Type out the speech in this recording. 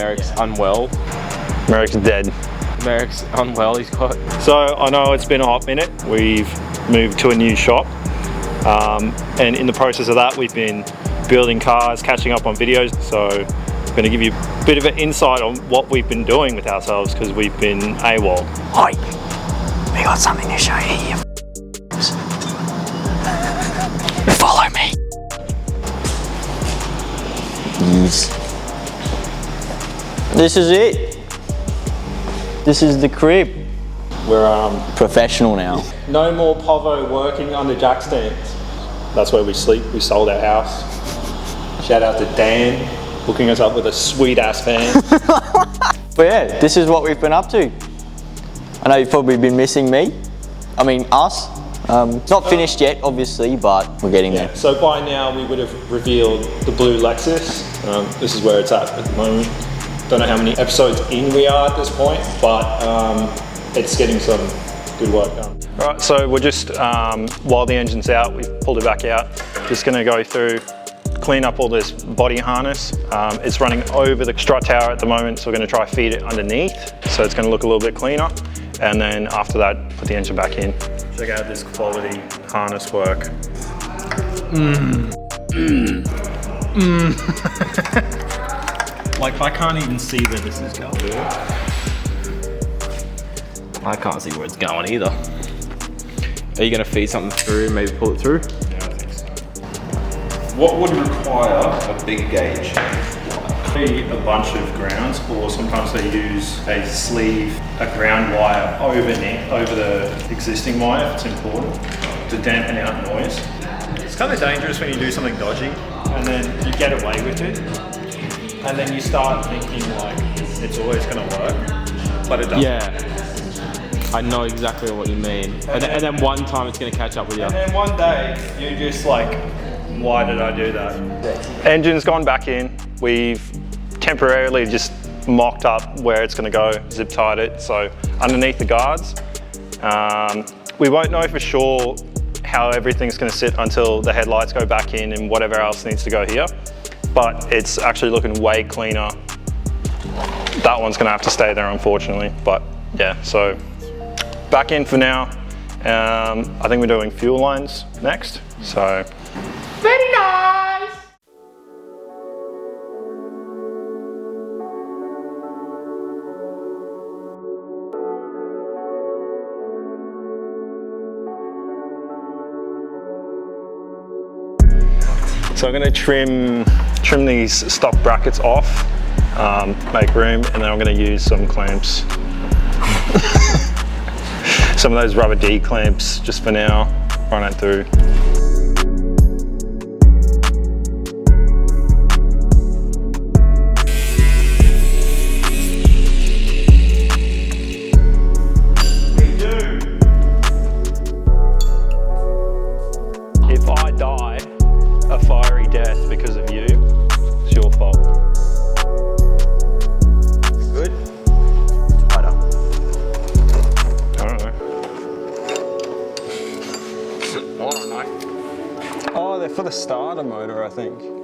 Merrick's unwell. Merrick's dead. Merrick's unwell, he's got. So I know it's been a hot minute. We've moved to a new shop. And in the process of that, we've been building cars, catching up on videos. So I'm going to give you a bit of an insight on what we've been doing with ourselves because we've been AWOL. Oi, we got something to show you. Follow me. Yes. This is it. This is the crib. We're Professional now. no more Povo working under jack stands. That's where we sleep. We sold our house. Shout out to Dan, hooking us up with a sweet ass fan. But yeah, this is what we've been up to. I know you've probably been missing me. I mean, us. Not finished yet, obviously, but we're getting there. So by now we would have revealed the blue Lexus. This is where it's at the moment. Don't know how many episodes in we are at this point, but it's getting some good work done. All right, so we're just, while the engine's out, we've pulled it back out. Just gonna go through, clean up all this body harness. It's running over the strut tower at the moment, so we're gonna try feed it underneath. So it's gonna look a little bit cleaner. And then after that, put the engine back in. Check out this quality harness work. Like, I can't even see where this is going. I can't see where it's going either. Are you going to feed something through, maybe pull it through? Yeah, I think so. What would require a big gauge? A bunch of grounds, or sometimes they use a sleeve, a ground wire over the existing wire if it's important, to dampen out noise. It's kind of dangerous when you do something dodgy and then you get away with it and then you start thinking like it's always going to work, but it doesn't. Yeah, I know exactly what you mean. And then one time it's going to catch up with you. And then one day you're just like, why did I do that? Engine's gone back in. We've temporarily just mocked up where it's going to go, zip tied it, so underneath the guards. We won't know for sure how everything's going to sit until the headlights go back in and whatever else needs to go here, but it's actually looking way cleaner. That one's going to have to stay there, unfortunately, but yeah, so back in for now. I think we're doing fuel lines next, so. Very nice! So I'm going to trim these stock brackets off, make room, and then I'm going to use some clamps. Some of those rubber D clamps just for now, run it through. If I die a fiery death because of you, it's your fault. Good? Tighter. I don't know. I don't know. Oh, they're for the starter motor, I think.